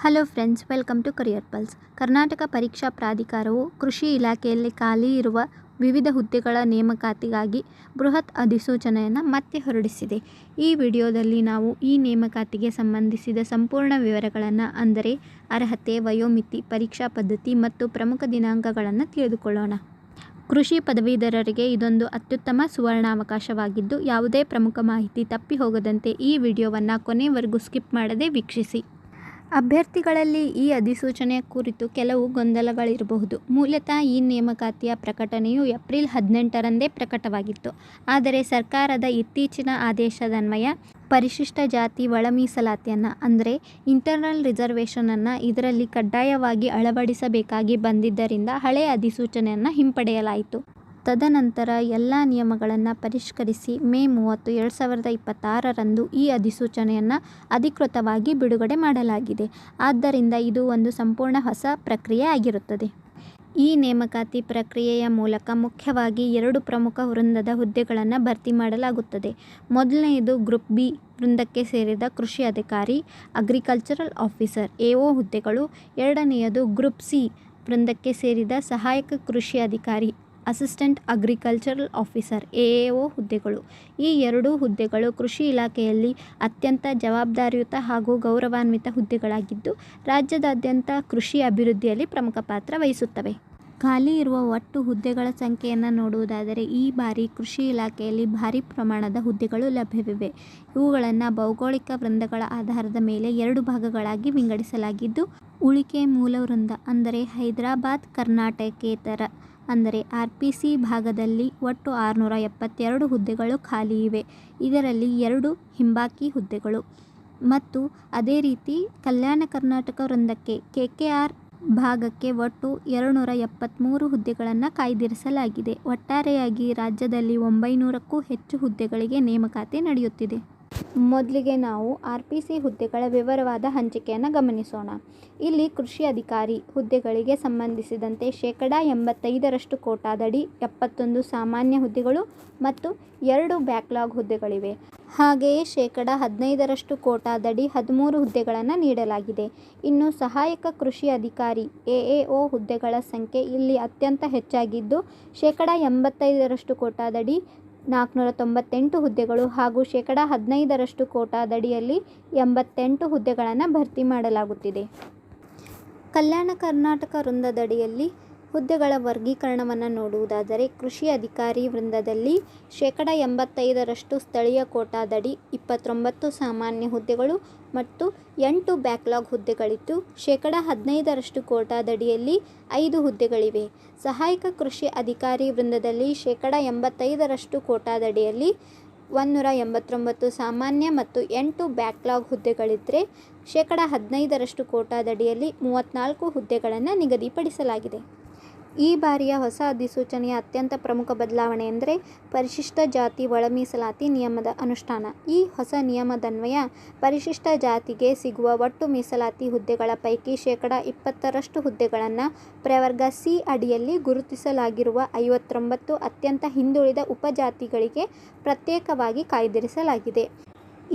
Hello friends, welcome to Career Pulse. Karnataka ಪರೀಕ್ಷಾ ಪ್ರಾಧಿಕಾರವು ಕೃಷಿ ಇಲಾಖೆಯಲ್ಲಿ ಖಾಲಿ ಇರುವ ವಿವಿಧ ಹುದ್ದೆಗಳ ನೇಮಕಾತಿಗಾಗಿ ಬೃಹತ್ ಅಧಿಸೂಚನೆಯನ್ನು ಮತ್ತೆ ಹೊರಡಿಸಿದೆ. ಈ ವಿಡಿಯೋದಲ್ಲಿ ನಾವು ಈ ನೇಮಕಾತಿಗೆ ಸಂಬಂಧಿಸಿದ ಸಂಪೂರ್ಣ ವಿವರಗಳನ್ನು, ಅಂದರೆ ಅರ್ಹತೆ, ವಯೋಮಿತಿ, ಪರೀಕ್ಷಾ ಪದ್ಧತಿ ಮತ್ತು ಪ್ರಮುಖ ದಿನಾಂಕಗಳನ್ನು ತಿಳಿದುಕೊಳ್ಳೋಣ. ಕೃಷಿ ಪದವೀಧರರಿಗೆ ಇದೊಂದು ಅತ್ಯುತ್ತಮ ಸುವರ್ಣಾವಕಾಶವಾಗಿದ್ದು, ಯಾವುದೇ ಪ್ರಮುಖ ಮಾಹಿತಿ ತಪ್ಪಿ ಹೋಗದಂತೆ ಈ ವಿಡಿಯೋವನ್ನು ಕೊನೆವರೆಗೂ ಸ್ಕಿಪ್ ಮಾಡದೆ ವೀಕ್ಷಿಸಿ. ಅಭ್ಯರ್ಥಿಗಳಲ್ಲಿ ಈ ಅಧಿಸೂಚನೆಯ ಕುರಿತು ಕೆಲವು ಗೊಂದಲಗಳಿರಬಹುದು. ಮೂಲತಃ ಈ ನೇಮಕಾತಿಯ ಪ್ರಕಟಣೆಯು ಏಪ್ರಿಲ್ 18ರಂದೇ ಪ್ರಕಟವಾಗಿತ್ತು. ಆದರೆ ಸರ್ಕಾರದ ಇತ್ತೀಚಿನ ಆದೇಶದನ್ವಯ ಪರಿಶಿಷ್ಟ ಜಾತಿ ಒಳ ಮೀಸಲಾತಿಯನ್ನು, ಅಂದರೆ ಇಂಟರ್ನಲ್ ರಿಸರ್ವೇಷನನ್ನು ಇದರಲ್ಲಿ ಕಡ್ಡಾಯವಾಗಿ ಅಳವಡಿಸಬೇಕಾಗಿ ಬಂದಿದ್ದರಿಂದ ಹಳೆಯ ಅಧಿಸೂಚನೆಯನ್ನು ಹಿಂಪಡೆಯಲಾಯಿತು. ತದನಂತರ ಎಲ್ಲ ನಿಯಮಗಳನ್ನು ಪರಿಷ್ಕರಿಸಿ ಮೇ 30, 2026ರಂದು ಈ ಅಧಿಸೂಚನೆಯನ್ನು ಅಧಿಕೃತವಾಗಿ ಬಿಡುಗಡೆ ಮಾಡಲಾಗಿದೆ. ಆದ್ದರಿಂದ ಇದು ಒಂದು ಸಂಪೂರ್ಣ ಹೊಸ ಪ್ರಕ್ರಿಯೆ ಆಗಿರುತ್ತದೆ. ಈ ನೇಮಕಾತಿ ಪ್ರಕ್ರಿಯೆಯ ಮೂಲಕ ಮುಖ್ಯವಾಗಿ 2 ಪ್ರಮುಖ ವೃಂದದ ಹುದ್ದೆಗಳನ್ನು ಭರ್ತಿ ಮಾಡಲಾಗುತ್ತದೆ. ಮೊದಲನೆಯದು ಗ್ರೂಪ್ ಬಿ ವೃಂದಕ್ಕೆ ಸೇರಿದ ಕೃಷಿ ಅಧಿಕಾರಿ, ಅಗ್ರಿಕಲ್ಚರಲ್ ಆಫೀಸರ್ (ಎಒ) ಹುದ್ದೆಗಳು. ಎರಡನೆಯದು ಗ್ರೂಪ್ ಸಿ ವೃಂದಕ್ಕೆ ಸೇರಿದ ಸಹಾಯಕ ಕೃಷಿ ಅಧಿಕಾರಿ, ಅಸಿಸ್ಟೆಂಟ್ ಅಗ್ರಿಕಲ್ಚರಲ್ ಆಫೀಸರ್ (ಎಎಒ) ಹುದ್ದೆಗಳು. ಈ 2 ಹುದ್ದೆಗಳು ಕೃಷಿ ಇಲಾಖೆಯಲ್ಲಿ ಅತ್ಯಂತ ಜವಾಬ್ದಾರಿಯುತ ಹಾಗೂ ಗೌರವಾನ್ವಿತ ಹುದ್ದೆಗಳಾಗಿದ್ದು, ರಾಜ್ಯದಾದ್ಯಂತ ಕೃಷಿ ಅಭಿವೃದ್ಧಿಯಲ್ಲಿ ಪ್ರಮುಖ ಪಾತ್ರ ವಹಿಸುತ್ತವೆ. ಖಾಲಿ ಇರುವ ಒಟ್ಟು ಹುದ್ದೆಗಳ ಸಂಖ್ಯೆಯನ್ನು ನೋಡುವುದಾದರೆ, ಈ ಬಾರಿ ಕೃಷಿ ಇಲಾಖೆಯಲ್ಲಿ ಭಾರೀ ಪ್ರಮಾಣದ ಹುದ್ದೆಗಳು ಲಭ್ಯವಿವೆ. ಇವುಗಳನ್ನು ಭೌಗೋಳಿಕ ವೃಂದಗಳ ಆಧಾರದ ಮೇಲೆ 2 ಭಾಗಗಳಾಗಿ ವಿಂಗಡಿಸಲಾಗಿದ್ದು, ಉಳಿಕೆ ಮೂಲ ವೃಂದ, ಅಂದರೆ ಹೈದರಾಬಾದ್ ಕರ್ನಾಟಕೇತರ, ಅಂದರೆ RPC ಭಾಗದಲ್ಲಿ ಒಟ್ಟು 672 ಹುದ್ದೆಗಳು ಖಾಲಿ ಇವೆ. ಇದರಲ್ಲಿ 2 ಹಿಂಬಾಕಿ ಹುದ್ದೆಗಳು. ಮತ್ತು ಅದೇ ರೀತಿ ಕಲ್ಯಾಣ ಕರ್ನಾಟಕ ವೃಂದಕ್ಕೆ KKR ಭಾಗಕ್ಕೆ ಒಟ್ಟು 273 ಹುದ್ದೆಗಳನ್ನು ಕಾಯ್ದಿರಿಸಲಾಗಿದೆ. ಒಟ್ಟಾರೆಯಾಗಿ ರಾಜ್ಯದಲ್ಲಿ 900ಕ್ಕೂ ಹೆಚ್ಚು ಹುದ್ದೆಗಳಿಗೆ ನೇಮಕಾತಿ ನಡೆಯುತ್ತಿದೆ. ಮೊದಲಿಗೆ ನಾವು RPC ಹುದ್ದೆಗಳ ವಿವರವಾದ ಹಂಚಿಕೆಯನ್ನು ಗಮನಿಸೋಣ. ಇಲ್ಲಿ ಕೃಷಿ ಅಧಿಕಾರಿ ಹುದ್ದೆಗಳಿಗೆ ಸಂಬಂಧಿಸಿದಂತೆ 85% ಕೋಟಾದಡಿ 71 ಸಾಮಾನ್ಯ ಹುದ್ದೆಗಳು ಮತ್ತು 2 ಬ್ಯಾಕ್ಲಾಗ್ ಹುದ್ದೆಗಳಿವೆ. ಹಾಗೆಯೇ 15% ಕೋಟಾದಡಿ 13 ಹುದ್ದೆಗಳನ್ನು ನೀಡಲಾಗಿದೆ. ಇನ್ನು ಸಹಾಯಕ ಕೃಷಿ ಅಧಿಕಾರಿ (ಎಎಒ) ಹುದ್ದೆಗಳ ಸಂಖ್ಯೆ ಇಲ್ಲಿ ಅತ್ಯಂತ ಹೆಚ್ಚಾಗಿದ್ದು, 85% ಕೋಟಾದಡಿ 498 ಹುದ್ದೆಗಳು ಹಾಗೂ 15% ಕೋಟಾದಡಿಯಲ್ಲಿ 88 ಹುದ್ದೆಗಳನ್ನು ಭರ್ತಿ ಮಾಡಲಾಗುತ್ತಿದೆ. ಕಲ್ಯಾಣ ಕರ್ನಾಟಕ ವೃಂದದಡಿಯಲ್ಲಿ ಹುದ್ದೆಗಳ ವರ್ಗೀಕರಣವನ್ನು ನೋಡುವುದಾದರೆ, ಕೃಷಿ ಅಧಿಕಾರಿ ವೃಂದದಲ್ಲಿ 85% ಸ್ಥಳೀಯ ಕೋಟಾದಡಿ 29 ಸಾಮಾನ್ಯ ಹುದ್ದೆಗಳು ಮತ್ತು 8 ಬ್ಯಾಕ್ಲಾಗ್ ಹುದ್ದೆಗಳಿದ್ದು, 15% ಕೋಟಾದಡಿಯಲ್ಲಿ 5 ಹುದ್ದೆಗಳಿವೆ. ಸಹಾಯಕ ಕೃಷಿ ಅಧಿಕಾರಿ ವೃಂದದಲ್ಲಿ 85% ಕೋಟಾದಡಿಯಲ್ಲಿ 189 ಸಾಮಾನ್ಯ ಮತ್ತು 8 ಬ್ಯಾಕ್ಲಾಗ್ ಹುದ್ದೆಗಳಿದ್ದರೆ, 15% ಕೋಟಾದಡಿಯಲ್ಲಿ 34 ಹುದ್ದೆಗಳನ್ನು ನಿಗದಿಪಡಿಸಲಾಗಿದೆ. ಈ ಬಾರಿಯ ಹೊಸ ಅಧಿಸೂಚನೆಯ ಅತ್ಯಂತ ಪ್ರಮುಖ ಬದಲಾವಣೆ ಎಂದರೆ ಪರಿಶಿಷ್ಟ ಜಾತಿ ಒಳ ಮೀಸಲಾತಿ ನಿಯಮದ ಅನುಷ್ಠಾನ. ಈ ಹೊಸ ನಿಯಮದನ್ವಯ ಪರಿಶಿಷ್ಟ ಜಾತಿಗೆ ಸಿಗುವ ಒಟ್ಟು ಮೀಸಲಾತಿ ಹುದ್ದೆಗಳ ಪೈಕಿ 20% ಹುದ್ದೆಗಳನ್ನು ಪ್ರವರ್ಗ ಸಿ ಅಡಿಯಲ್ಲಿ ಗುರುತಿಸಲಾಗಿರುವ 59 ಅತ್ಯಂತ ಹಿಂದುಳಿದ ಉಪಜಾತಿಗಳಿಗೆ ಪ್ರತ್ಯೇಕವಾಗಿ ಕಾಯ್ದಿರಿಸಲಾಗಿದೆ.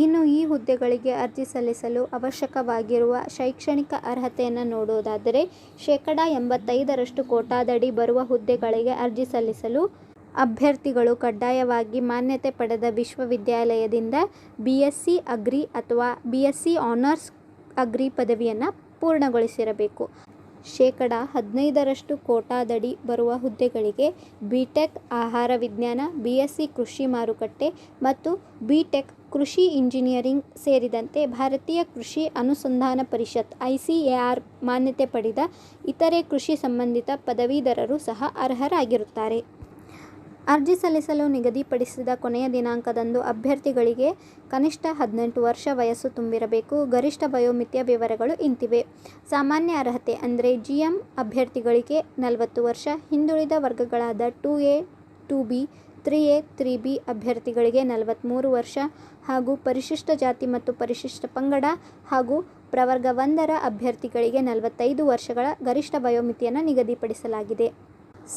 ಇನ್ನು ಈ ಹುದ್ದೆಗಳಿಗೆ ಅರ್ಜಿ ಸಲ್ಲಿಸಲು ಅವಶ್ಯಕವಾಗಿರುವ ಶೈಕ್ಷಣಿಕ ಅರ್ಹತೆಯನ್ನು ನೋಡುವುದಾದರೆ, 85% ಕೋಟಾದಡಿ ಬರುವ ಹುದ್ದೆಗಳಿಗೆ ಅರ್ಜಿ ಸಲ್ಲಿಸಲು ಅಭ್ಯರ್ಥಿಗಳು ಕಡ್ಡಾಯವಾಗಿ ಮಾನ್ಯತೆ ಪಡೆದ ವಿಶ್ವವಿದ್ಯಾಲಯದಿಂದ BSc ಅಗ್ರಿ ಅಥವಾ BSc ಆನರ್ಸ್ ಅಗ್ರಿ ಪದವಿಯನ್ನು ಪೂರ್ಣಗೊಳಿಸಿರಬೇಕು. 15% ಕೋಟಾದಡಿ ಬರುವ ಹುದ್ದೆಗಳಿಗೆ BTech ಆಹಾರ ವಿಜ್ಞಾನ, BSc ಕೃಷಿ ಮಾರುಕಟ್ಟೆ ಮತ್ತು BTech ಕೃಷಿ ಇಂಜಿನಿಯರಿಂಗ್ ಸೇರಿದಂತೆ ಭಾರತೀಯ ಕೃಷಿ ಅನುಸಂಧಾನ ಪರಿಷತ್ ICAR ಮಾನ್ಯತೆ ಪಡೆದ ಇತರೆ ಕೃಷಿ ಸಂಬಂಧಿತ ಪದವೀಧರರು ಸಹ ಅರ್ಹರಾಗಿರುತ್ತಾರೆ. ಅರ್ಜಿ ಸಲ್ಲಿಸಲು ನಿಗದಿಪಡಿಸಿದ ಕೊನೆಯ ದಿನಾಂಕದಂದು ಅಭ್ಯರ್ಥಿಗಳಿಗೆ ಕನಿಷ್ಠ 18 ವರ್ಷ ವಯಸ್ಸು ತುಂಬಿರಬೇಕು. ಗರಿಷ್ಠ ವಯೋಮಿತಿಯ ವಿವರಗಳು ಇಂತಿವೆ. ಸಾಮಾನ್ಯ ಅರ್ಹತೆ ಅಂದರೆ GM ಅಭ್ಯರ್ಥಿಗಳಿಗೆ 40 ವರ್ಷ, ಹಿಂದುಳಿದ ವರ್ಗಗಳಾದ 2A, 2B, 3A, 3B ಅಭ್ಯರ್ಥಿಗಳಿಗೆ 43 ವರ್ಷ ಹಾಗೂ ಪರಿಶಿಷ್ಟ ಜಾತಿ ಮತ್ತು ಪರಿಶಿಷ್ಟ ಪಂಗಡ ಹಾಗೂ ಪ್ರವರ್ಗ 1ರ ಅಭ್ಯರ್ಥಿಗಳಿಗೆ 45 ವರ್ಷಗಳ ಗರಿಷ್ಠ ವಯೋಮಿತಿಯನ್ನು ನಿಗದಿಪಡಿಸಲಾಗಿದೆ.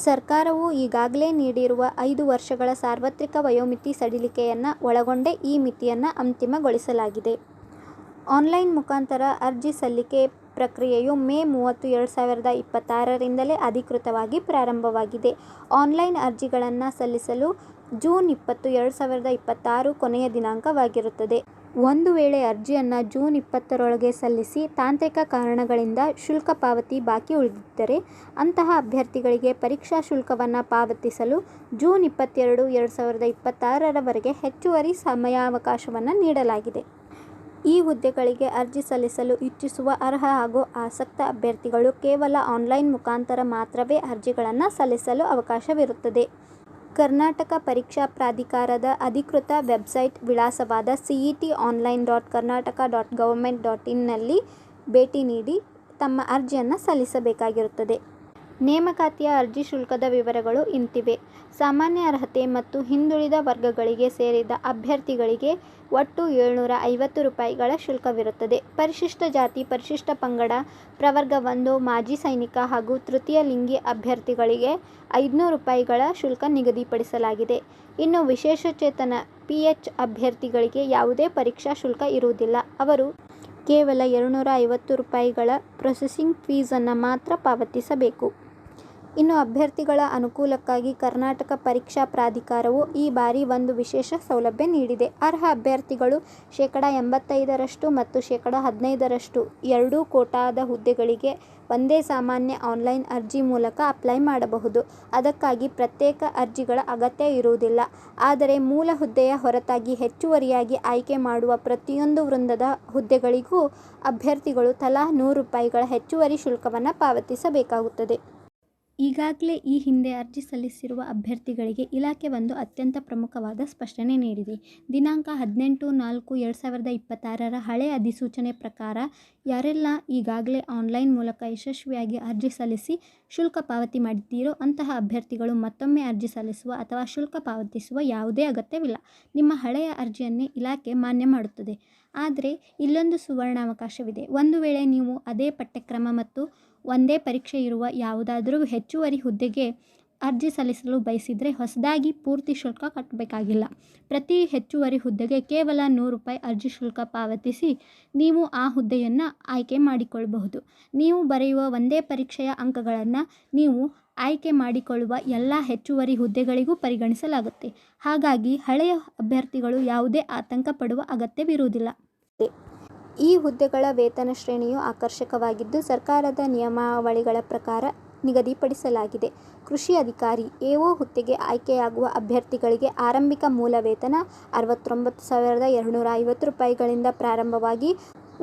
ಸರ್ಕಾರವು ಈಗಾಗಲೇ ನೀಡಿರುವ 5 ವರ್ಷಗಳ ಸಾರ್ವತ್ರಿಕ ವಯೋಮಿತಿ ಸಡಿಲಿಕೆಯನ್ನು ಒಳಗೊಂಡೇ ಈ ಮಿತಿಯನ್ನು ಅಂತಿಮಗೊಳಿಸಲಾಗಿದೆ. ಆನ್ಲೈನ್ ಮುಖಾಂತರ ಅರ್ಜಿ ಸಲ್ಲಿಕೆ ಪ್ರಕ್ರಿಯೆಯು ಮೇ 30, 2026ರಿಂದಲೇ ಅಧಿಕೃತವಾಗಿ ಪ್ರಾರಂಭವಾಗಿದೆ. ಆನ್ಲೈನ್ ಅರ್ಜಿಗಳನ್ನು ಸಲ್ಲಿಸಲು ಜೂನ್ 20, 2026 ಕೊನೆಯ ದಿನಾಂಕವಾಗಿರುತ್ತದೆ. ಒಂದು ವೇಳೆ ಅರ್ಜಿಯನ್ನು ಜೂನ್ 20ರೊಳಗೆ ಸಲ್ಲಿಸಿ ತಾಂತ್ರಿಕ ಕಾರಣಗಳಿಂದ ಶುಲ್ಕ ಪಾವತಿ ಬಾಕಿ ಉಳಿದಿದ್ದರೆ ಅಂತಹ ಅಭ್ಯರ್ಥಿಗಳಿಗೆ ಪರೀಕ್ಷಾ ಶುಲ್ಕವನ್ನು ಪಾವತಿಸಲು ಜೂನ್ 22, 2026ರವರೆಗೆ ಹೆಚ್ಚುವರಿ ಸಮಯಾವಕಾಶವನ್ನು ನೀಡಲಾಗಿದೆ. ಈ ಹುದ್ದೆಗಳಿಗೆ ಅರ್ಜಿ ಸಲ್ಲಿಸಲು ಇಚ್ಛಿಸುವ ಅರ್ಹ ಹಾಗೂ ಆಸಕ್ತ ಅಭ್ಯರ್ಥಿಗಳು ಕೇವಲ ಆನ್ಲೈನ್ ಮುಖಾಂತರ ಮಾತ್ರವೇ ಅರ್ಜಿಗಳನ್ನು ಸಲ್ಲಿಸಲು ಅವಕಾಶವಿರುತ್ತದೆ. ಕರ್ನಾಟಕ ಪರೀಕ್ಷಾ ಪ್ರಾಧಿಕಾರದ ಅಧಿಕೃತ ವೆಬ್ಸೈಟ್ ವಿಳಾಸವಾದ cet.online.karnataka.government.in ನಲ್ಲಿ ಭೇಟಿ ನೀಡಿ ತಮ್ಮ ಅರ್ಜಿಯನ್ನು ಸಲ್ಲಿಸಬೇಕಾಗಿರುತ್ತದೆ. ನೇಮಕಾತಿಯ ಅರ್ಜಿ ಶುಲ್ಕದ ವಿವರಗಳು ಇಂತಿವೆ. ಸಾಮಾನ್ಯ ಅರ್ಹತೆ ಮತ್ತು ಹಿಂದುಳಿದ ವರ್ಗಗಳಿಗೆ ಸೇರಿದ ಅಭ್ಯರ್ಥಿಗಳಿಗೆ ಒಟ್ಟು ₹750 ಶುಲ್ಕವಿರುತ್ತದೆ. ಪರಿಶಿಷ್ಟ ಜಾತಿ, ಪರಿಶಿಷ್ಟ ಪಂಗಡ, ಪ್ರವರ್ಗ 1, ಮಾಜಿ ಸೈನಿಕ ಹಾಗೂ ತೃತೀಯ ಲಿಂಗಿ ಅಭ್ಯರ್ಥಿಗಳಿಗೆ ₹500 ಶುಲ್ಕ ನಿಗದಿಪಡಿಸಲಾಗಿದೆ. ಇನ್ನು ವಿಶೇಷಚೇತನ PH ಅಭ್ಯರ್ಥಿಗಳಿಗೆ ಯಾವುದೇ ಪರೀಕ್ಷಾ ಶುಲ್ಕ ಇರುವುದಿಲ್ಲ. ಅವರು ಕೇವಲ ₹250 ಪ್ರೊಸೆಸಿಂಗ್ ಫೀಸನ್ನು ಮಾತ್ರ ಪಾವತಿಸಬೇಕು. ಇನ್ನು ಅಭ್ಯರ್ಥಿಗಳ ಅನುಕೂಲಕ್ಕಾಗಿ ಕರ್ನಾಟಕ ಪರೀಕ್ಷಾ ಪ್ರಾಧಿಕಾರವು ಈ ಬಾರಿ ಒಂದು ವಿಶೇಷ ಸೌಲಭ್ಯ ನೀಡಿದೆ. ಅರ್ಹ ಅಭ್ಯರ್ಥಿಗಳು 85% ಮತ್ತು 15% ಎರಡೂ ಕೋಟಾದ ಹುದ್ದೆಗಳಿಗೆ ಒಂದೇ ಸಾಮಾನ್ಯ ಆನ್ಲೈನ್ ಅರ್ಜಿ ಮೂಲಕ ಅಪ್ಲೈ ಮಾಡಬಹುದು. ಅದಕ್ಕಾಗಿ ಪ್ರತ್ಯೇಕ ಅರ್ಜಿಗಳ ಅಗತ್ಯ ಇರುವುದಿಲ್ಲ. ಆದರೆ ಮೂಲ ಹುದ್ದೆಯ ಹೊರತಾಗಿ ಹೆಚ್ಚುವರಿಯಾಗಿ ಆಯ್ಕೆ ಮಾಡುವ ಪ್ರತಿಯೊಂದು ವೃಂದದ ಹುದ್ದೆಗಳಿಗೂ ಅಭ್ಯರ್ಥಿಗಳು ತಲಾ ₹100 ಹೆಚ್ಚುವರಿ ಶುಲ್ಕವನ್ನು ಪಾವತಿಸಬೇಕಾಗುತ್ತದೆ. ಈಗಾಗಲೇ ಈ ಹಿಂದೆ ಅರ್ಜಿ ಸಲ್ಲಿಸಿರುವ ಅಭ್ಯರ್ಥಿಗಳಿಗೆ ಇಲಾಖೆ ಒಂದು ಅತ್ಯಂತ ಪ್ರಮುಖವಾದ ಸ್ಪಷ್ಟನೆ ನೀಡಿದೆ. ದಿನಾಂಕ 18/4/2026ರ ಹಳೆ ಅಧಿಸೂಚನೆ ಪ್ರಕಾರ ಯಾರೆಲ್ಲ ಈಗಾಗಲೇ ಆನ್ಲೈನ್ ಮೂಲಕ ಯಶಸ್ವಿಯಾಗಿ ಅರ್ಜಿ ಸಲ್ಲಿಸಿ ಶುಲ್ಕ ಪಾವತಿ ಮಾಡಿದ್ದೀರೋ ಅಂತಹ ಅಭ್ಯರ್ಥಿಗಳು ಮತ್ತೊಮ್ಮೆ ಅರ್ಜಿ ಸಲ್ಲಿಸುವ ಅಥವಾ ಶುಲ್ಕ ಪಾವತಿಸುವ ಯಾವುದೇ ಅಗತ್ಯವಿಲ್ಲ. ನಿಮ್ಮ ಹಳೆಯ ಅರ್ಜಿಯನ್ನೇ ಇಲಾಖೆ ಮಾನ್ಯ ಮಾಡುತ್ತದೆ. ಆದರೆ ಇಲ್ಲೊಂದು ಸುವರ್ಣಾವಕಾಶವಿದೆ. ಒಂದು ವೇಳೆ ನೀವು ಅದೇ ಪಠ್ಯಕ್ರಮ ಮತ್ತು ಒಂದೇ ಪರೀಕ್ಷೆ ಇರುವ ಯಾವುದಾದರೂ ಹೆಚ್ಚುವರಿ ಹುದ್ದೆಗೆ ಅರ್ಜಿ ಸಲ್ಲಿಸಲು ಬಯಸಿದರೆ ಹೊಸದಾಗಿ ಪೂರ್ತಿ ಶುಲ್ಕ ಕಟ್ಟಬೇಕಾಗಿಲ್ಲ. ಪ್ರತಿ ಹೆಚ್ಚುವರಿ ಹುದ್ದೆಗೆ ಕೇವಲ ₹100 ಅರ್ಜಿ ಶುಲ್ಕ ಪಾವತಿಸಿ ನೀವು ಆ ಹುದ್ದೆಯನ್ನು ಆಯ್ಕೆ ಮಾಡಿಕೊಳ್ಳಬಹುದು. ನೀವು ಬರೆಯುವ ಒಂದೇ ಪರೀಕ್ಷೆಯ ಅಂಕಗಳನ್ನು ನೀವು ಆಯ್ಕೆ ಮಾಡಿಕೊಳ್ಳುವ ಎಲ್ಲ ಹೆಚ್ಚುವರಿ ಹುದ್ದೆಗಳಿಗೂ ಪರಿಗಣಿಸಲಾಗುತ್ತೆ. ಹಾಗಾಗಿ ಹಳೆಯ ಅಭ್ಯರ್ಥಿಗಳು ಯಾವುದೇ ಆತಂಕ ಪಡುವ ಅಗತ್ಯವಿರುವುದಿಲ್ಲ. ಈ ಹುದ್ದೆಗಳ ವೇತನ ಶ್ರೇಣಿಯು ಆಕರ್ಷಕವಾಗಿದ್ದು ಸರ್ಕಾರದ ನಿಯಮಾವಳಿಗಳ ಪ್ರಕಾರ ನಿಗದಿಪಡಿಸಲಾಗಿದೆ. ಕೃಷಿ ಅಧಿಕಾರಿ AO ಹುದ್ದೆಗೆ ಆಯ್ಕೆಯಾಗುವ ಅಭ್ಯರ್ಥಿಗಳಿಗೆ ಆರಂಭಿಕ ಮೂಲ ವೇತನ ₹69,250ಗಳಿಂದ ಪ್ರಾರಂಭವಾಗಿ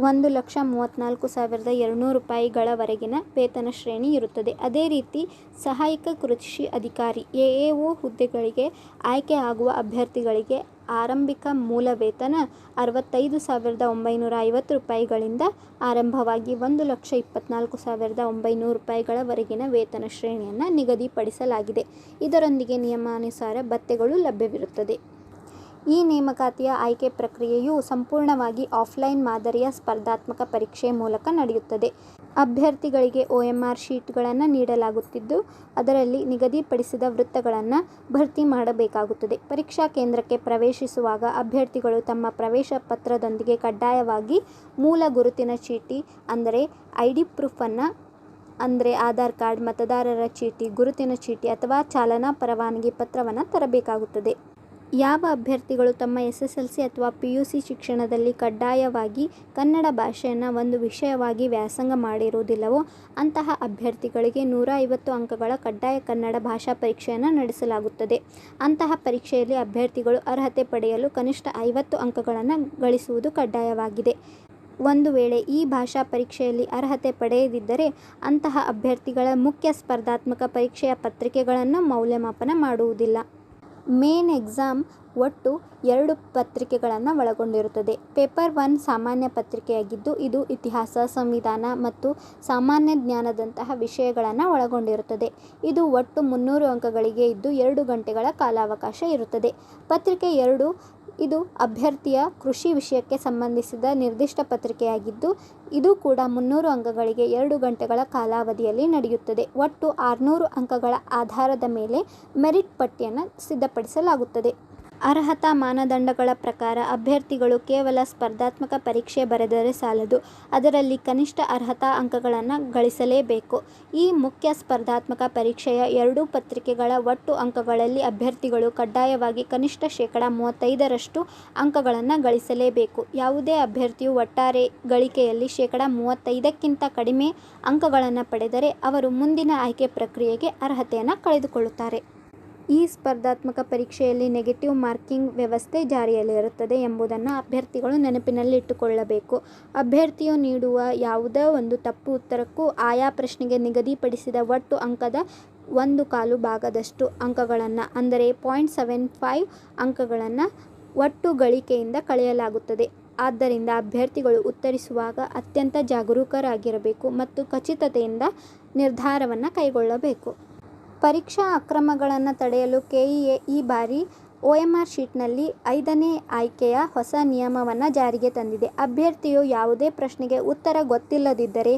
₹1,34,200ವರೆಗಿನ ವೇತನ ಶ್ರೇಣಿ ಇರುತ್ತದೆ. ಅದೇ ರೀತಿ ಸಹಾಯಕ ಕೃಷಿ ಅಧಿಕಾರಿ AAO ಹುದ್ದೆಗಳಿಗೆ ಆಯ್ಕೆ ಆಗುವ ಅಭ್ಯರ್ಥಿಗಳಿಗೆ ಆರಂಭಿಕ ಮೂಲ ವೇತನ ₹65,950ಗಳಿಂದ ಆರಂಭವಾಗಿ ₹1,24,900ವರೆಗಿನ ವೇತನ ಶ್ರೇಣಿಯನ್ನು ನಿಗದಿಪಡಿಸಲಾಗಿದೆ. ಇದರೊಂದಿಗೆ ನಿಯಮಾನುಸಾರ ಭತ್ಯೆಗಳು ಲಭ್ಯವಿರುತ್ತದೆ. ಈ ನೇಮಕಾತಿಯ ಆಯ್ಕೆ ಪ್ರಕ್ರಿಯೆಯು ಸಂಪೂರ್ಣವಾಗಿ ಆಫ್ಲೈನ್ ಮಾದರಿಯ ಸ್ಪರ್ಧಾತ್ಮಕ ಪರೀಕ್ಷೆ ಮೂಲಕ ನಡೆಯುತ್ತದೆ. ಅಭ್ಯರ್ಥಿಗಳಿಗೆ OMR ಶೀಟ್ಗಳನ್ನು ನೀಡಲಾಗುತ್ತಿದ್ದು ಅದರಲ್ಲಿ ನಿಗದಿಪಡಿಸಿದ ವೃತ್ತಗಳನ್ನು ಭರ್ತಿ ಮಾಡಬೇಕಾಗುತ್ತದೆ. ಪರೀಕ್ಷಾ ಕೇಂದ್ರಕ್ಕೆ ಪ್ರವೇಶಿಸುವಾಗ ಅಭ್ಯರ್ಥಿಗಳು ತಮ್ಮ ಪ್ರವೇಶ ಪತ್ರದೊಂದಿಗೆ ಕಡ್ಡಾಯವಾಗಿ ಮೂಲ ಗುರುತಿನ ಚೀಟಿ ಅಂದರೆ ID ಪ್ರೂಫನ್ನು ಅಂದರೆ ಆಧಾರ್ ಕಾರ್ಡ್, ಮತದಾರರ ಚೀಟಿ, ಗುರುತಿನ ಚೀಟಿ ಅಥವಾ ಚಾಲನಾ ಪರವಾನಗಿ ಪತ್ರವನ್ನು ತರಬೇಕಾಗುತ್ತದೆ. ಯಾವ ಅಭ್ಯರ್ಥಿಗಳು ತಮ್ಮ SSLC ಅಥವಾ PUC ಶಿಕ್ಷಣದಲ್ಲಿ ಕಡ್ಡಾಯವಾಗಿ ಕನ್ನಡ ಭಾಷೆಯನ್ನು ಒಂದು ವಿಷಯವಾಗಿ ವ್ಯಾಸಂಗ ಮಾಡಿರುವುದಿಲ್ಲವೋ ಅಂತಹ ಅಭ್ಯರ್ಥಿಗಳಿಗೆ 150 ಅಂಕಗಳ ಕಡ್ಡಾಯ ಕನ್ನಡ ಭಾಷಾ ಪರೀಕ್ಷೆಯನ್ನು ನಡೆಸಲಾಗುತ್ತದೆ. ಅಂತಹ ಪರೀಕ್ಷೆಯಲ್ಲಿ ಅಭ್ಯರ್ಥಿಗಳು ಅರ್ಹತೆ ಪಡೆಯಲು ಕನಿಷ್ಠ 50 ಅಂಕಗಳನ್ನು ಗಳಿಸುವುದು ಕಡ್ಡಾಯವಾಗಿದೆ. ಒಂದು ವೇಳೆ ಈ ಭಾಷಾ ಪರೀಕ್ಷೆಯಲ್ಲಿ ಅರ್ಹತೆ ಪಡೆಯದಿದ್ದರೆ ಅಂತಹ ಅಭ್ಯರ್ಥಿಗಳ ಮುಖ್ಯ ಸ್ಪರ್ಧಾತ್ಮಕ ಪರೀಕ್ಷೆಯ ಪತ್ರಿಕೆಗಳನ್ನು ಮೌಲ್ಯಮಾಪನ ಮಾಡುವುದಿಲ್ಲ. ಮೇನ್ ಎಕ್ಸಾಮ್ ಒಟ್ಟು 2 ಪತ್ರಿಕೆಗಳನ್ನು ಒಳಗೊಂಡಿರುತ್ತದೆ. ಪೇಪರ್ 1 ಸಾಮಾನ್ಯ ಪತ್ರಿಕೆಯಾಗಿದ್ದು ಇದು ಇತಿಹಾಸ, ಸಂವಿಧಾನ ಮತ್ತು ಸಾಮಾನ್ಯ ಜ್ಞಾನದಂತಹ ವಿಷಯಗಳನ್ನು ಒಳಗೊಂಡಿರುತ್ತದೆ. ಇದು ಒಟ್ಟು 300 ಅಂಕಗಳಿಗೆ ಇದ್ದು 2 ಗಂಟೆಗಳ ಕಾಲಾವಕಾಶ ಇರುತ್ತದೆ. ಪತ್ರಿಕೆ 2 ಇದು ಅಭ್ಯರ್ಥಿಯ ಕೃಷಿ ವಿಷಯಕ್ಕೆ ಸಂಬಂಧಿಸಿದ ನಿರ್ದಿಷ್ಟ ಪತ್ರಿಕೆಯಾಗಿದ್ದು ಇದು ಕೂಡ 300 ಅಂಕಗಳಿಗೆ 2 ಗಂಟೆಗಳ ಕಾಲಾವಧಿಯಲ್ಲಿ ನಡೆಯುತ್ತದೆ. ಒಟ್ಟು 600 ಅಂಕಗಳ ಆಧಾರದ ಮೇಲೆ ಮೆರಿಟ್ ಪಟ್ಟಿಯನ್ನು ಸಿದ್ಧಪಡಿಸಲಾಗುತ್ತದೆ. ಅರ್ಹತಾ ಮಾನದಂಡಗಳ ಪ್ರಕಾರ ಅಭ್ಯರ್ಥಿಗಳು ಕೇವಲ ಸ್ಪರ್ಧಾತ್ಮಕ ಪರೀಕ್ಷೆ ಬರೆದರೆ ಸಾಲದು, ಅದರಲ್ಲಿ ಕನಿಷ್ಠ ಅರ್ಹತಾ ಅಂಕಗಳನ್ನು ಗಳಿಸಲೇಬೇಕು. ಈ ಮುಖ್ಯ ಸ್ಪರ್ಧಾತ್ಮಕ ಪರೀಕ್ಷೆಯ ಎರಡೂ ಪತ್ರಿಕೆಗಳ ಒಟ್ಟು ಅಂಕಗಳಲ್ಲಿ ಅಭ್ಯರ್ಥಿಗಳು ಕಡ್ಡಾಯವಾಗಿ ಕನಿಷ್ಠ ಶೇಕಡಾ 35ರಷ್ಟು ಅಂಕಗಳನ್ನು ಗಳಿಸಲೇಬೇಕು. ಯಾವುದೇ ಅಭ್ಯರ್ಥಿಯು ಒಟ್ಟಾರೆ ಗಳಿಕೆಯಲ್ಲಿ ಶೇಕಡಾ 35ಕ್ಕಿಂತ ಕಡಿಮೆ ಅಂಕಗಳನ್ನು ಪಡೆದರೆ ಅವರು ಮುಂದಿನ ಆಯ್ಕೆ ಪ್ರಕ್ರಿಯೆಗೆ ಅರ್ಹತೆಯನ್ನು ಕಳೆದುಕೊಳ್ಳುತ್ತಾರೆ. ಈ ಸ್ಪರ್ಧಾತ್ಮಕ ಪರೀಕ್ಷೆಯಲ್ಲಿ ನೆಗೆಟಿವ್ ಮಾರ್ಕಿಂಗ್ ವ್ಯವಸ್ಥೆ ಜಾರಿಯಲ್ಲಿರುತ್ತದೆ ಎಂಬುದನ್ನು ಅಭ್ಯರ್ಥಿಗಳು ನೆನಪಿನಲ್ಲಿಟ್ಟುಕೊಳ್ಳಬೇಕು. ಅಭ್ಯರ್ಥಿಯು ನೀಡುವ ಯಾವುದೇ ಒಂದು ತಪ್ಪು ಉತ್ತರಕ್ಕೂ ಆಯಾ ಪ್ರಶ್ನೆಗೆ ನಿಗದಿಪಡಿಸಿದ ಒಟ್ಟು ಅಂಕದ 1/4 ಭಾಗದಷ್ಟು ಅಂಕಗಳನ್ನು ಅಂದರೆ 0.75 ಅಂಕಗಳನ್ನು ಒಟ್ಟು ಗಳಿಕೆಯಿಂದ ಕಳೆಯಲಾಗುತ್ತದೆ. ಆದ್ದರಿಂದ ಅಭ್ಯರ್ಥಿಗಳು ಉತ್ತರಿಸುವಾಗ ಅತ್ಯಂತ ಜಾಗರೂಕರಾಗಿರಬೇಕು ಮತ್ತು ಖಚಿತತೆಯಿಂದ ನಿರ್ಧಾರವನ್ನು ಕೈಗೊಳ್ಳಬೇಕು. ಪರೀಕ್ಷಾ ಅಕ್ರಮಗಳನ್ನು ತಡೆಯಲು ಕೆಇಎ ಈ ಬಾರಿ OMR ಶೀಟ್ನಲ್ಲಿ 5ನೇ ಆಯ್ಕೆಯ ಹೊಸ ನಿಯಮವನ್ನು ಜಾರಿಗೆ ತಂದಿದೆ. ಅಭ್ಯರ್ಥಿಯು ಯಾವುದೇ ಪ್ರಶ್ನೆಗೆ ಉತ್ತರ ಗೊತ್ತಿಲ್ಲದಿದ್ದರೆ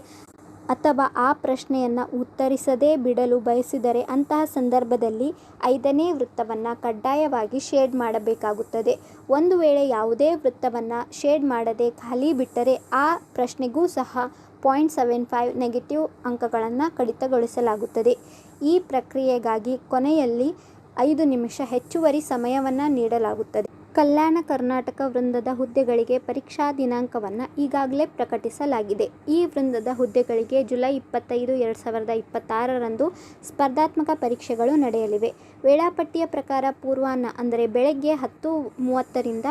ಅಥವಾ ಆ ಪ್ರಶ್ನೆಯನ್ನು ಉತ್ತರಿಸದೇ ಬಿಡಲು ಬಯಸಿದರೆ ಅಂತಹ ಸಂದರ್ಭದಲ್ಲಿ 5ನೇ ವೃತ್ತವನ್ನು ಕಡ್ಡಾಯವಾಗಿ ಶೇಡ್ ಮಾಡಬೇಕಾಗುತ್ತದೆ. ಒಂದು ವೇಳೆ ಯಾವುದೇ ವೃತ್ತವನ್ನು ಶೇಡ್ ಮಾಡದೆ ಖಾಲಿ ಬಿಟ್ಟರೆ ಆ ಪ್ರಶ್ನೆಗೂ ಸಹ 0.75 ನೆಗೆಟಿವ್ ಅಂಕಗಳನ್ನು ಕಡಿತಗೊಳಿಸಲಾಗುತ್ತದೆ. ಈ ಪ್ರಕ್ರಿಯೆಗಾಗಿ ಕೊನೆಯಲ್ಲಿ 5 ನಿಮಿಷ ಹೆಚ್ಚುವರಿ ಸಮಯವನ್ನು ನೀಡಲಾಗುತ್ತದೆ. ಕಲ್ಯಾಣ ಕರ್ನಾಟಕ ವೃಂದದ ಹುದ್ದೆಗಳಿಗೆ ಪರೀಕ್ಷಾ ದಿನಾಂಕವನ್ನು ಈಗಾಗಲೇ ಪ್ರಕಟಿಸಲಾಗಿದೆ. ಈ ವೃಂದದ ಹುದ್ದೆಗಳಿಗೆ ಜುಲೈ 25, 2026ರಂದು ಸ್ಪರ್ಧಾತ್ಮಕ ಪರೀಕ್ಷೆಗಳು ನಡೆಯಲಿವೆ. ವೇಳಾಪಟ್ಟಿಯ ಪ್ರಕಾರ ಪೂರ್ವಾಹ್ನ ಅಂದರೆ ಬೆಳಗ್ಗೆ 10:30ರಿಂದ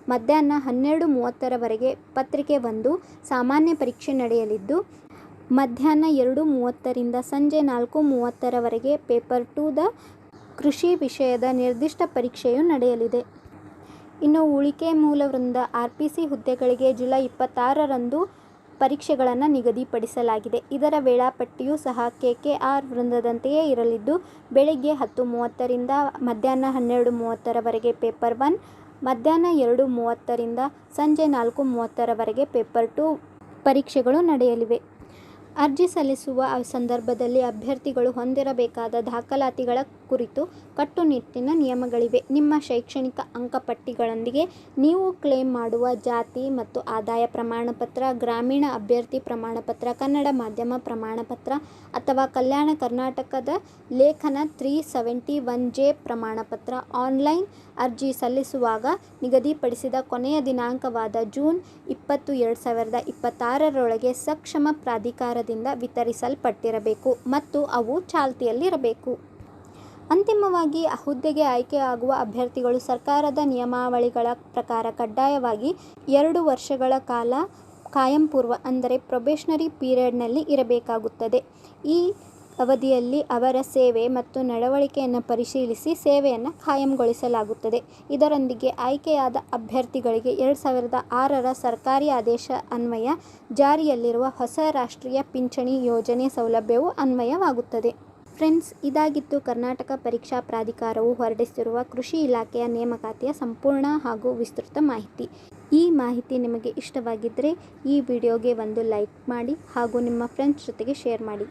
ಮಧ್ಯಾಹ್ನ 12:30ರವರೆಗೆ ಪತ್ರಿಕೆ 1 ಸಾಮಾನ್ಯ ಪರೀಕ್ಷೆ ನಡೆಯಲಿದ್ದು, ಮಧ್ಯಾಹ್ನ 2:30ರಿಂದ ಸಂಜೆ 4:30ರವರೆಗೆ ಪೇಪರ್ 2ದ ಕೃಷಿ ವಿಷಯದ ನಿರ್ದಿಷ್ಟ ಪರೀಕ್ಷೆಯು ನಡೆಯಲಿದೆ. ಇನ್ನು ಉಳಿಕೆ ಮೂಲ ವೃಂದ RPC ಹುದ್ದೆಗಳಿಗೆ ಜುಲೈ 26ರಂದು ಪರೀಕ್ಷೆಗಳನ್ನು ನಿಗದಿಪಡಿಸಲಾಗಿದೆ. ಇದರ ವೇಳಾಪಟ್ಟಿಯೂ ಸಹ KKR ವೃಂದದಂತೆಯೇ ಇರಲಿದ್ದು, ಬೆಳಗ್ಗೆ 10:30ರಿಂದ ಮಧ್ಯಾಹ್ನ 12:30ರವರೆಗೆ ಪೇಪರ್ 1, ಮಧ್ಯಾಹ್ನ 2:30ರಿಂದ ಸಂಜೆ 4:30ರವರೆಗೆ ಪೇಪರ್ 2 ಪರೀಕ್ಷೆಗಳು ನಡೆಯಲಿವೆ. ಅರ್ಜಿ ಸಲ್ಲಿಸುವ ಸಂದರ್ಭದಲ್ಲಿ ಅಭ್ಯರ್ಥಿಗಳು ಹೊಂದಿರಬೇಕಾದ ದಾಖಲಾತಿಗಳ ಕುರಿತು ಕಟ್ಟುನಿಟ್ಟಿನ ನಿಯಮಗಳಿವೆ. ನಿಮ್ಮ ಶೈಕ್ಷಣಿಕ ಅಂಕಪಟ್ಟಿಗಳೊಂದಿಗೆ ನೀವು ಕ್ಲೇಮ್ ಮಾಡುವ ಜಾತಿ ಮತ್ತು ಆದಾಯ ಪ್ರಮಾಣಪತ್ರ, ಗ್ರಾಮೀಣ ಅಭ್ಯರ್ಥಿ ಪ್ರಮಾಣಪತ್ರ, ಕನ್ನಡ ಮಾಧ್ಯಮ ಪ್ರಮಾಣಪತ್ರ ಅಥವಾ ಕಲ್ಯಾಣ ಕರ್ನಾಟಕದ ಲೇಖನ 371J ಪ್ರಮಾಣಪತ್ರ. ಆನ್ಲೈನ್ ಅರ್ಜಿ ಸಲ್ಲಿಸುವಾಗ ನಿಗದಿಪಡಿಸಿದ ಕೊನೆಯ ದಿನಾಂಕವಾದ ಜೂನ್ 20, 2026ರೊಳಗೆ ಸಕ್ಷಮ ಪ್ರಾಧಿಕಾರದಿಂದ ವಿತರಿಸಲ್ಪಟ್ಟಿರಬೇಕು ಮತ್ತು ಅವು ಚಾಲ್ತಿಯಲ್ಲಿರಬೇಕು. ಅಂತಿಮವಾಗಿ ಹುದ್ದೆಗೆ ಆಯ್ಕೆಯಾಗುವ ಅಭ್ಯರ್ಥಿಗಳು ಸರ್ಕಾರದ ನಿಯಮಾವಳಿಗಳ ಪ್ರಕಾರ ಕಡ್ಡಾಯವಾಗಿ 2 ವರ್ಷಗಳ ಕಾಲ ಕಾಯಂ ಪೂರ್ವ ಅಂದರೆ ಪ್ರೊಬೇಷನರಿ ಪೀರಿಯಡ್ನಲ್ಲಿ ಇರಬೇಕಾಗುತ್ತದೆ. ಈ ಅವಧಿಯಲ್ಲಿ ಅವರ ಸೇವೆ ಮತ್ತು ನಡವಳಿಕೆಯನ್ನು ಪರಿಶೀಲಿಸಿ ಸೇವೆಯನ್ನು ಖಾಯಂಗೊಳಿಸಲಾಗುತ್ತದೆ. ಇದರೊಂದಿಗೆ ಆಯ್ಕೆಯಾದ ಅಭ್ಯರ್ಥಿಗಳಿಗೆ 2006ರ ಸರ್ಕಾರಿ ಆದೇಶ ಅನ್ವಯ ಜಾರಿಯಲ್ಲಿರುವ ಹೊಸ ರಾಷ್ಟ್ರೀಯ ಪಿಂಚಣಿ ಯೋಜನೆ ಸೌಲಭ್ಯವು ಅನ್ವಯವಾಗುತ್ತದೆ. ಫ್ರೆಂಡ್ಸ್, ಇದಾಗಿತ್ತು ಕರ್ನಾಟಕ ಪರೀಕ್ಷಾ ಪ್ರಾಧಿಕಾರವು ಹೊರಡಿಸಿರುವ ಕೃಷಿ ಇಲಾಖೆಯ ನೇಮಕಾತಿಯ ಸಂಪೂರ್ಣ ಹಾಗೂ ವಿಸ್ತೃತ ಮಾಹಿತಿ. ಈ ಮಾಹಿತಿ ನಿಮಗೆ ಇಷ್ಟವಾಗಿದ್ದರೆ ಈ ವಿಡಿಯೋಗೆ ಒಂದು ಲೈಕ್ ಮಾಡಿ ಹಾಗೂ ನಿಮ್ಮ ಫ್ರೆಂಡ್ಸ್ ಜೊತೆಗೆ ಶೇರ್ ಮಾಡಿ.